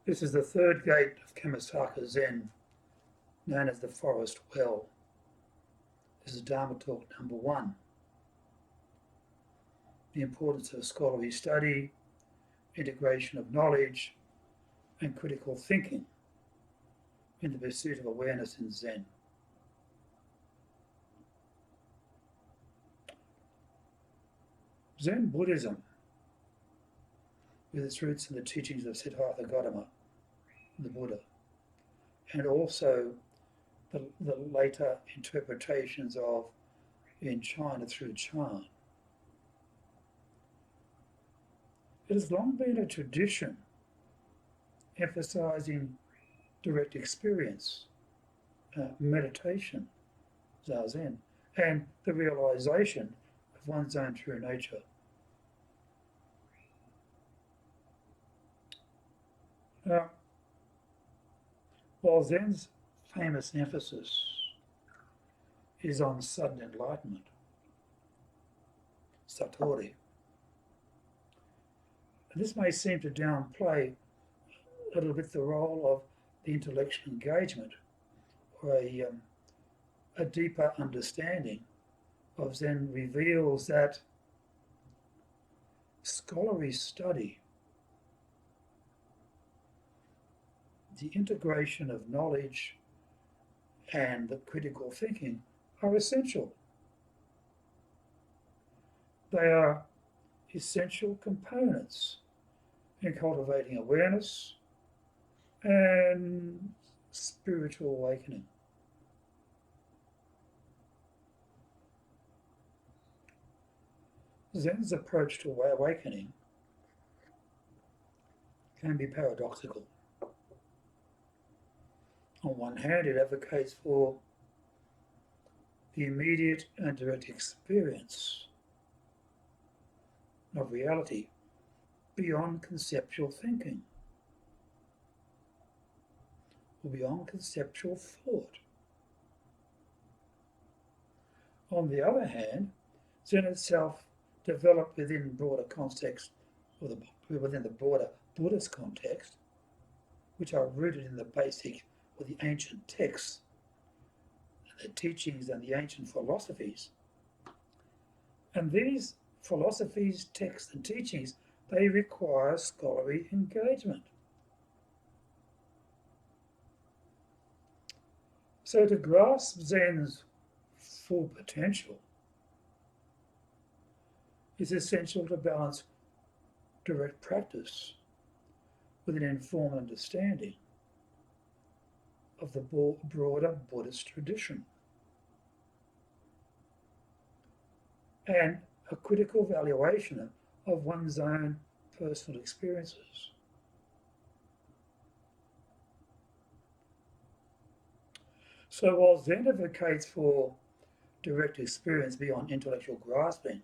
This is the third gate of Kamasaka Zen, known as the Forest Well. This is Dharma talk number 1. The importance of scholarly study, integration of knowledge, and critical thinking in the pursuit of awareness in Zen. Zen Buddhism, with its roots in the teachings of Siddhartha Gautama, the Buddha, and also the later interpretations of in China through Chan. It has long been a tradition emphasizing direct experience, meditation, zazen, and the realization of one's own true nature. Now, while Zen's famous emphasis is on sudden enlightenment, satori, this may seem to downplay a little bit the role of the intellectual engagement or a deeper understanding of Zen reveals that scholarly study, the integration of knowledge and the critical thinking are essential. They are essential components in cultivating awareness and spiritual awakening. Zen's approach to awakening can be paradoxical. On one hand, it advocates for the immediate and direct experience of reality beyond conceptual thinking or beyond conceptual thought. On the other hand, Zen itself developed within broader context, or within the broader Buddhist context, which are rooted in the basic or the ancient texts, the teachings and the ancient philosophies. And these philosophies, texts and teachings, they require scholarly engagement. So to grasp Zen's full potential, it's essential to balance direct practice with an informed understanding of the broader Buddhist tradition and a critical valuation of one's own personal experiences. So while Zen advocates for direct experience beyond intellectual grasping,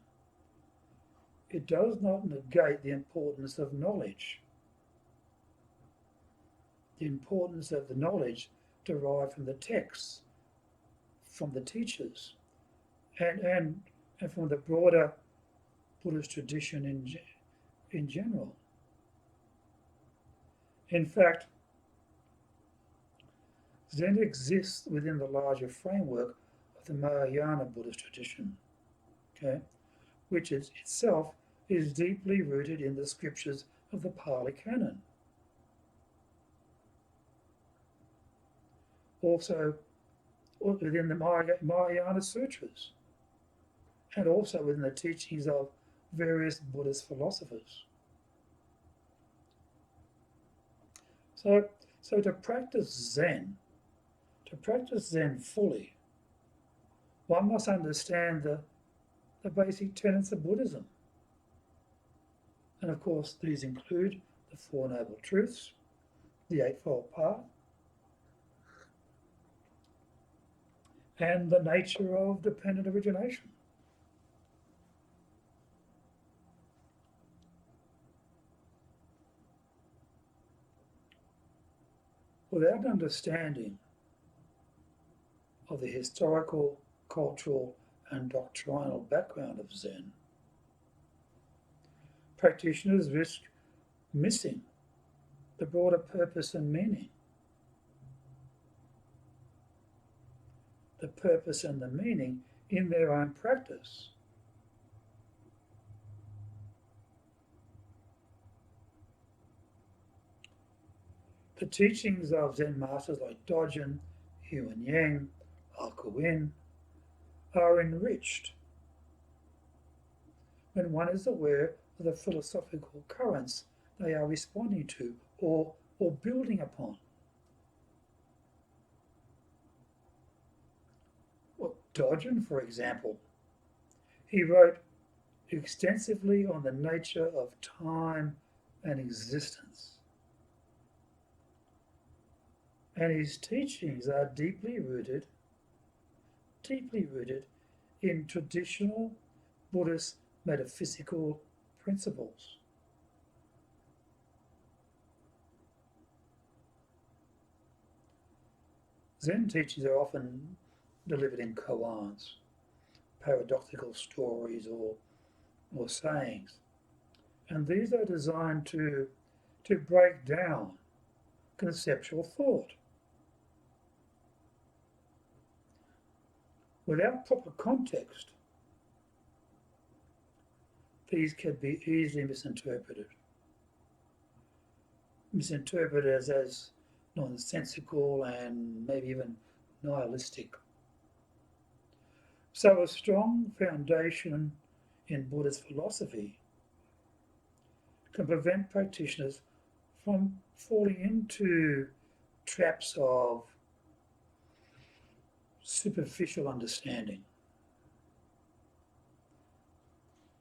it does not negate the importance of knowledge, the importance of the knowledge derived from the texts, from the teachers, and from the broader Buddhist tradition in general. In fact, Zen exists within the larger framework of the Mahayana Buddhist tradition, okay, which itself is deeply rooted in the scriptures of the Pali Canon. Also within the Mahayana Sutras, and also within the teachings of various Buddhist philosophers. So to practice Zen fully, one must understand the basic tenets of Buddhism. And of course, these include the Four Noble Truths, the Eightfold Path, and the nature of dependent origination. Without an understanding of the historical, cultural, and doctrinal background of Zen, practitioners risk missing the broader purpose and meaning. The purpose and the meaning in their own practice. The teachings of Zen masters like Dojin, Huan Yang, Akuin are enriched when one is aware of the philosophical currents they are responding to or building upon. Well, Dojin, for example, he wrote extensively on the nature of time and existence. And his teachings are deeply rooted in traditional Buddhist metaphysical principles. Zen teachings are often delivered in koans, paradoxical stories or sayings. And these are designed to break down conceptual thought. Without proper context, these can be easily misinterpreted as nonsensical and maybe even nihilistic. So a strong foundation in Buddhist philosophy can prevent practitioners from falling into traps of superficial understanding.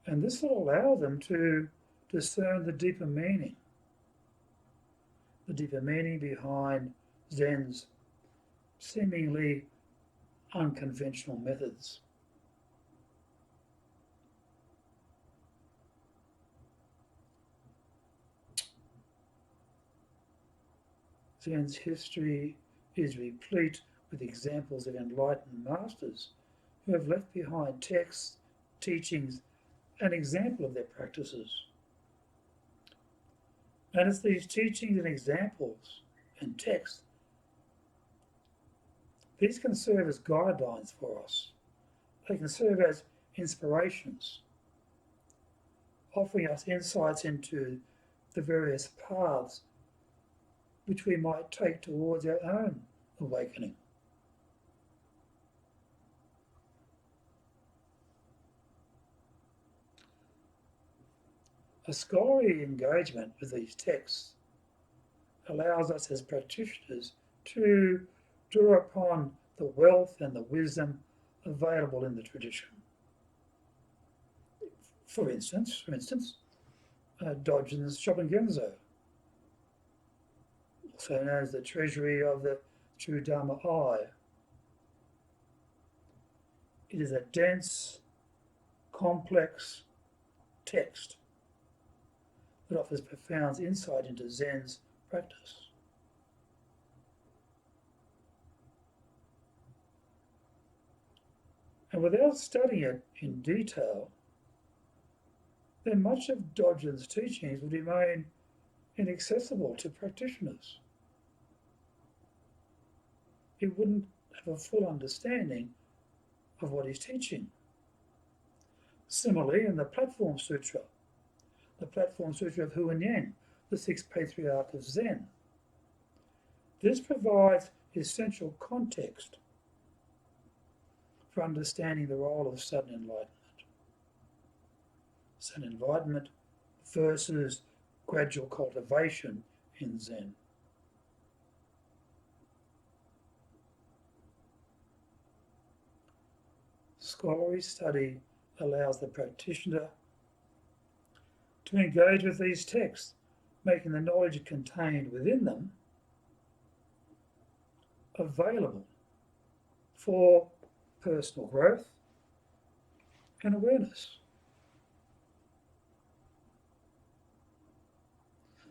And this will allow them to discern the deeper meaning behind Zen's seemingly unconventional methods. Zen's history is replete with examples of enlightened masters who have left behind texts, teachings, an example of their practices. And it's these teachings and examples and texts, these can serve as guidelines for us. They can serve as inspirations, offering us insights into the various paths which we might take towards our own awakening. A scholarly engagement with these texts allows us as practitioners to draw upon the wealth and the wisdom available in the tradition. For instance, Dojin's Shobogenzo, also known as the Treasury of the True Dharma Eye. It is a dense, complex text that offers profound insight into Zen's practice. And without studying it in detail, then much of Dojin's teachings would remain inaccessible to practitioners. We wouldn't have a full understanding of what he's teaching. Similarly, in the Platform Sutra of Huan Yang, the sixth patriarch of Zen, this provides essential context for understanding the role of sudden enlightenment. Sudden enlightenment versus gradual cultivation in Zen. Scholarly study allows the practitioner to engage with these texts, making the knowledge contained within them available for personal growth and awareness.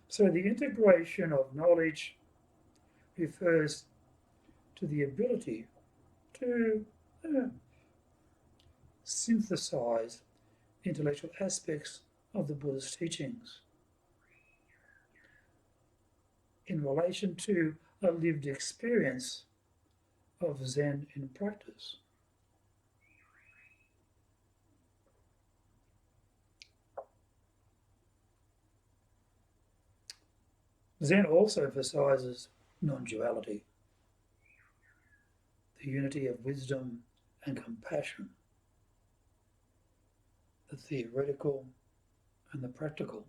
So the integration of knowledge refers to the ability to synthesize intellectual aspects of the Buddha's teachings. in relation to a lived experience of Zen in practice. Zen also emphasizes non-duality, the unity of wisdom and compassion, the theoretical and the practical.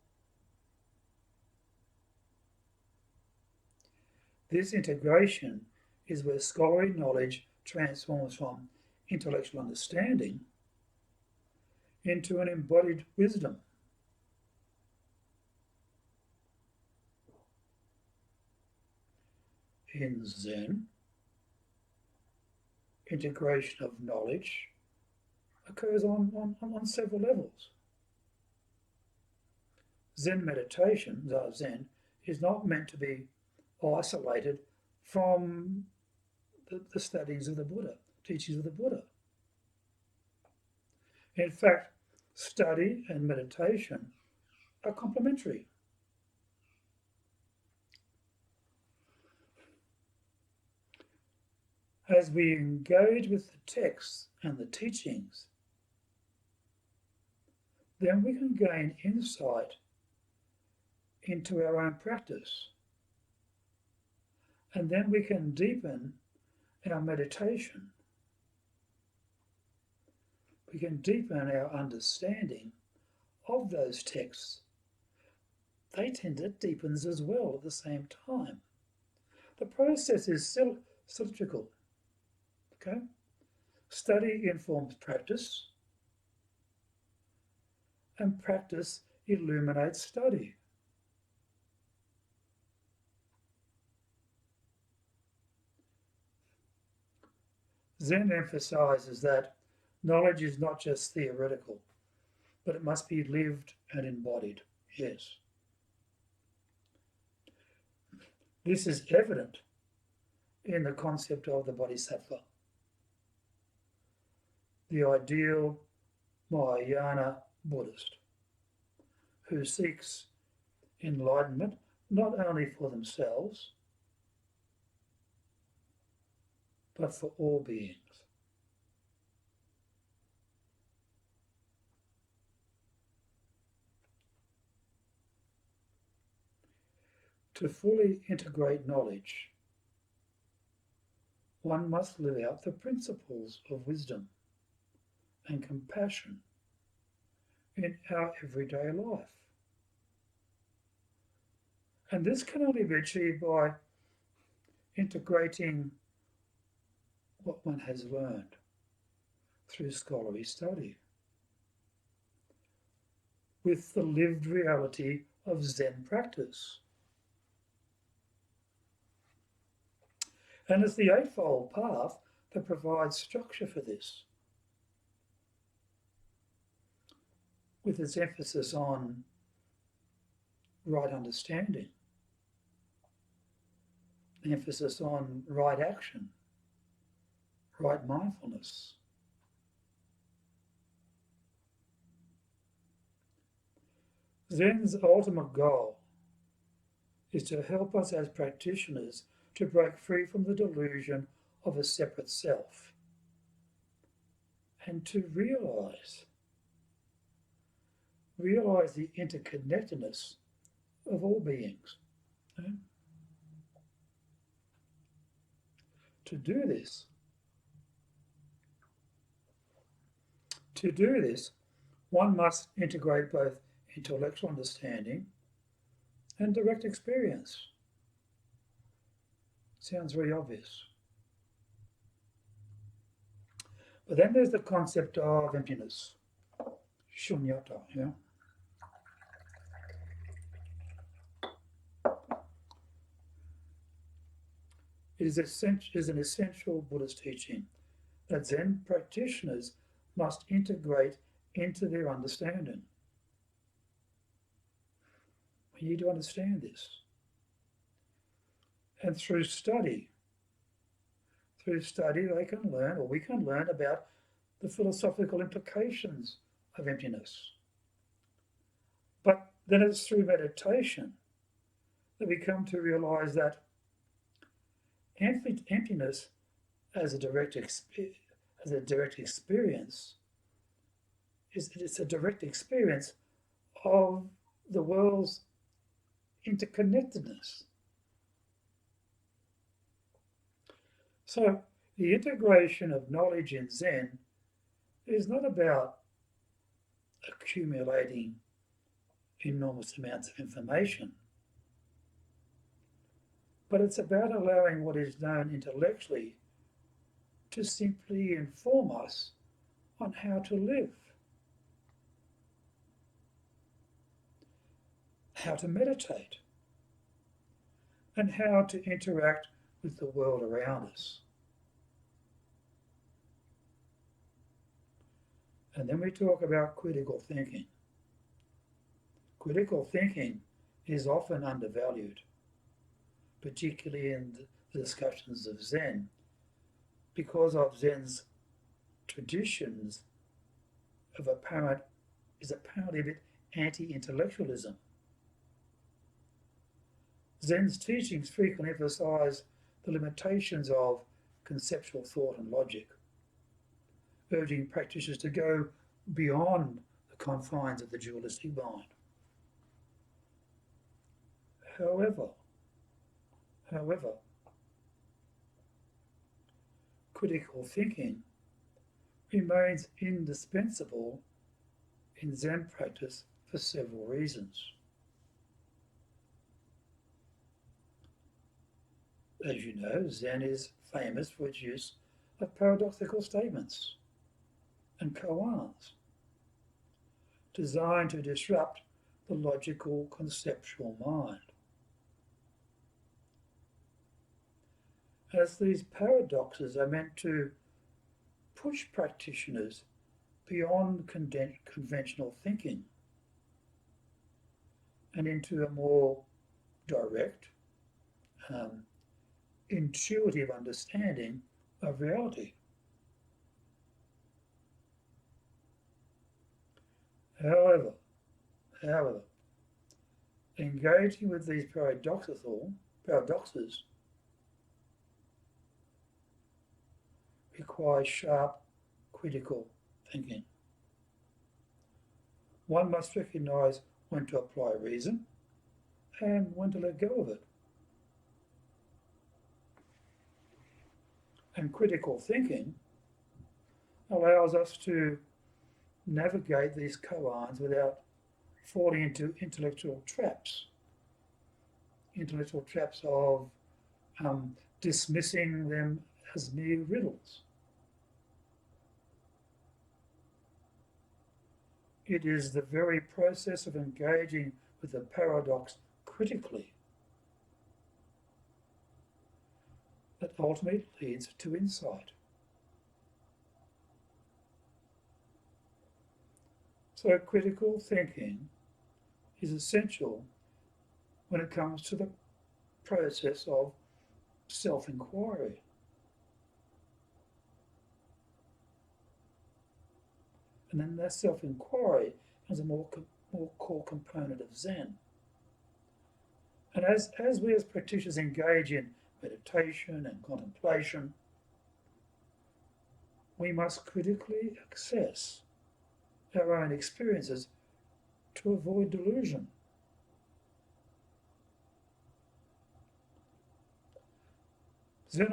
This integration is where scholarly knowledge transforms from intellectual understanding into an embodied wisdom. In Zen, integration of knowledge occurs on several levels. Zen meditation, Zazen, is not meant to be isolated from the studies of the Buddha, teachings of the Buddha. In fact, study and meditation are complementary. As we engage with the texts and the teachings, then we can gain insight into our own practice. And then we can deepen our meditation. We can deepen our understanding of those texts. It deepens as well at the same time. The process is still cylindrical. Okay? Study informs practice, and practice illuminates study. Zen emphasizes that knowledge is not just theoretical, but it must be lived and embodied. Yes. This is evident in the concept of the bodhisattva, the ideal Mahayana Buddhist who seeks enlightenment not only for themselves, but for all beings. To fully integrate knowledge, one must live out the principles of wisdom and compassion in our everyday life. And this can only be achieved by integrating what one has learned through scholarly study with the lived reality of Zen practice. And it's the Eightfold Path that provides structure for this, with its emphasis on right understanding, the emphasis on right action, right mindfulness. Zen's ultimate goal is to help us as practitioners to break free from the delusion of a separate self and to realize the interconnectedness of all beings. Okay? To do this, one must integrate both intellectual understanding and direct experience. Sounds very obvious. But then there's the concept of emptiness, shunyata. Yeah? It is an essential Buddhist teaching that Zen practitioners must integrate into their understanding. We need to understand this. And through study they can learn, or we can learn about the philosophical implications of emptiness. But then it's through meditation that we come to realize that emptiness as a direct experience it's a direct experience of the world's interconnectedness. So the integration of knowledge in Zen is not about accumulating enormous amounts of information, but it's about allowing what is known intellectually to simply inform us on how to live, how to meditate, and how to interact with the world around us. And then we talk about critical thinking. Critical thinking is often undervalued, particularly in the discussions of Zen, because of Zen's traditions is apparently a bit anti-intellectualism. Zen's teachings frequently emphasize the limitations of conceptual thought and logic, urging practitioners to go beyond the confines of the dualistic mind. However, critical thinking remains indispensable in Zen practice for several reasons. As you know, Zen is famous for its use of paradoxical statements and koans, designed to disrupt the logical conceptual mind. As these paradoxes are meant to push practitioners beyond conventional thinking and into a more direct, intuitive understanding of reality. However, engaging with these paradoxes requires sharp critical thinking. One must recognize when to apply reason and when to let go of it. And critical thinking allows us to navigate these koans without falling into intellectual traps of dismissing them as mere riddles. It is the very process of engaging with the paradox critically that ultimately leads to insight. So critical thinking is essential when it comes to the process of self-inquiry. And then that self-inquiry is a more core component of Zen. And as we as practitioners engage in meditation and contemplation, we must critically assess our own experiences to avoid delusion. Zen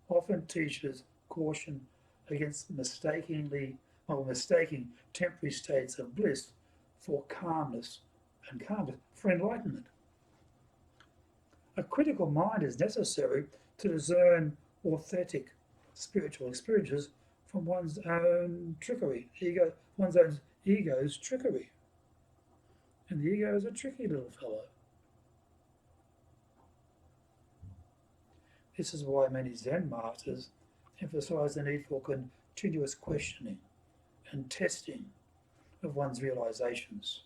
often teaches caution against mistaking temporary states of bliss for for enlightenment. A critical mind is necessary to discern authentic spiritual experiences from one's own ego's trickery. And the ego is a tricky little fellow. This is why many Zen masters emphasize the need for continuous questioning and testing of one's realizations.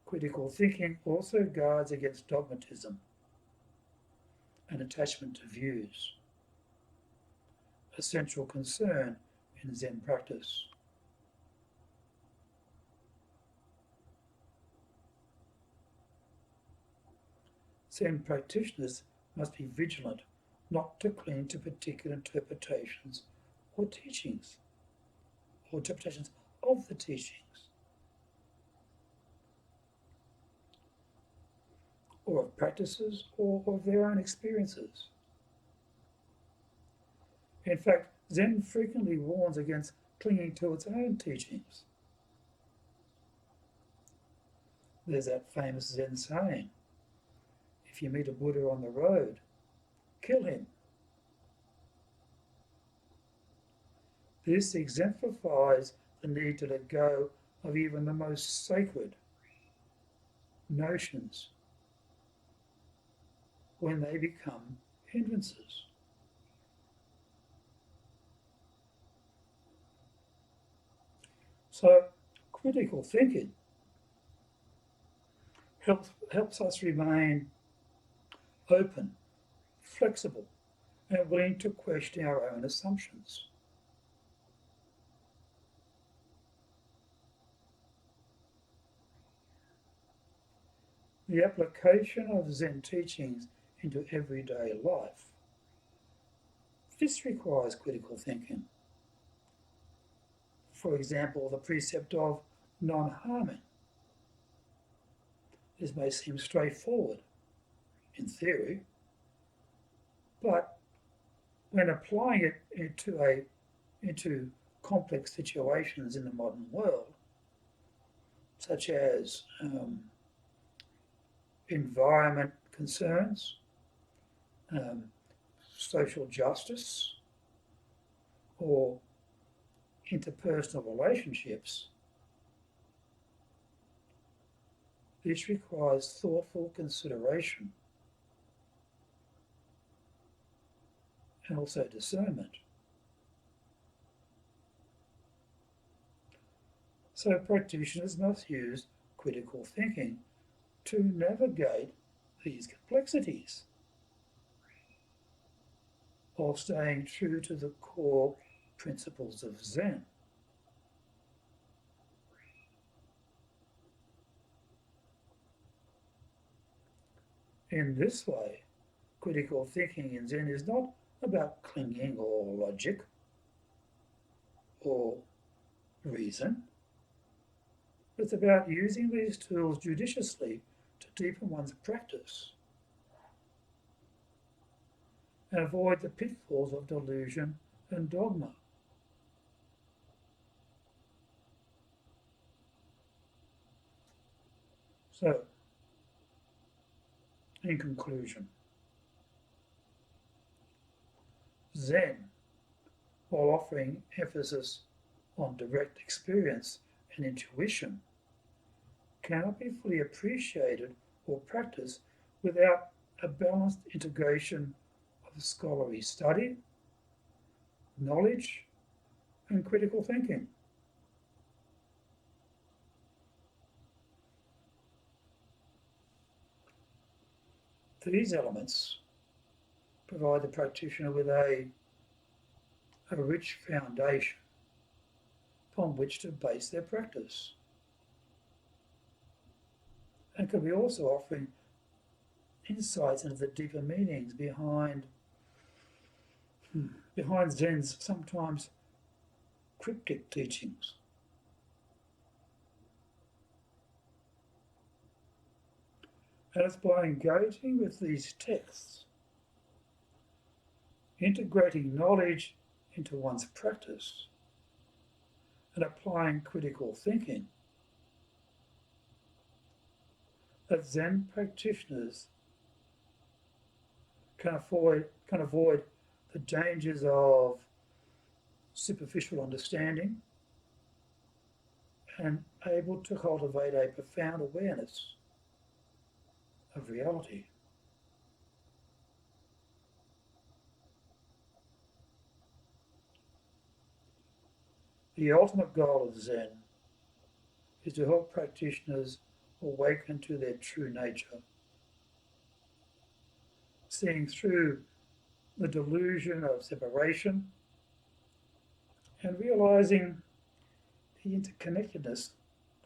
Critical thinking also guards against dogmatism and attachment to views, a central concern in Zen practice. Zen practitioners must be vigilant not to cling to particular interpretations or teachings, or interpretations of the teachings, or of practices, or of their own experiences. In fact, Zen frequently warns against clinging to its own teachings. There's that famous Zen saying, if you meet a Buddha on the road, kill him. This exemplifies the need to let go of even the most sacred notions when they become hindrances. So, critical thinking helps us remain open, flexible, and willing to question our own assumptions. The application of Zen teachings into everyday life. This requires critical thinking. For example, the precept of non-harming. This may seem straightforward in theory, but when applying it into complex situations in the modern world, such as environment concerns, social justice, or interpersonal relationships, this requires thoughtful consideration and also discernment. So practitioners must use critical thinking to navigate these complexities while staying true to the core principles of Zen. In this way, critical thinking in Zen is not about clinging or logic or reason. It's about using these tools judiciously to deepen one's practice and avoid the pitfalls of delusion and dogma. So, in conclusion, Zen, while offering emphasis on direct experience and intuition, cannot be fully appreciated or practiced without a balanced integration of scholarly study, knowledge, and critical thinking. These elements provide the practitioner with a rich foundation upon which to base their practice, and can be also offering insights into the deeper meanings behind Zen's sometimes cryptic teachings. And it's by engaging with these texts, integrating knowledge into one's practice, and applying critical thinking that Zen practitioners can avoid the dangers of superficial understanding and able to cultivate a profound awareness of reality. The ultimate goal of Zen is to help practitioners awaken to their true nature, seeing through the delusion of separation and realizing the interconnectedness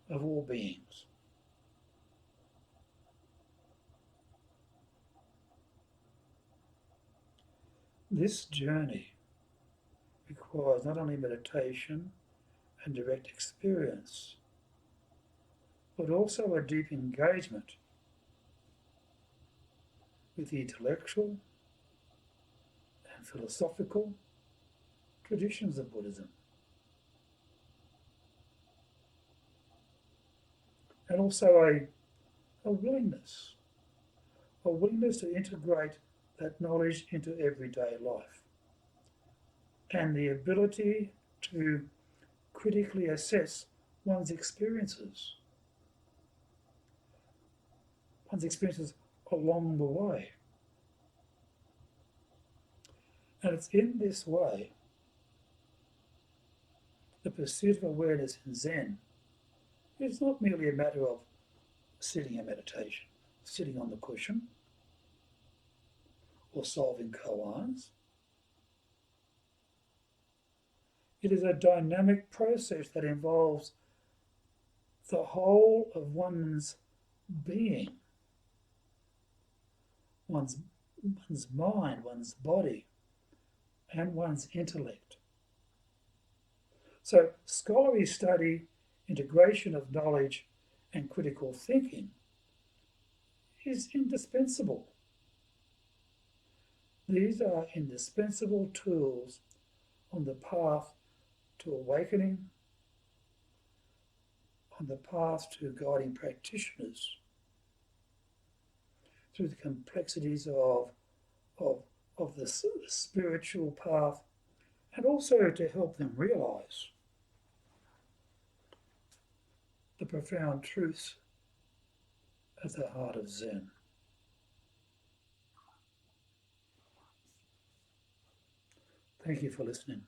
of all beings. This journey requires not only meditation and direct experience, but also a deep engagement with the intellectual and philosophical traditions of Buddhism, and also a willingness, a willingness to integrate that knowledge into everyday life, and the ability to critically assess one's experiences, along the way. And it's in this way the pursuit of awareness in Zen is not merely a matter of sitting in meditation, sitting on the cushion, or solving koans. It is a dynamic process that involves the whole of one's being, one's mind, one's body, and one's intellect. So, scholarly study, integration of knowledge, and critical thinking is indispensable. These are indispensable tools on the path to awakening, on the path to guiding practitioners through the complexities of the spiritual path, and also to help them realize the profound truths at the heart of Zen. Thank you for listening.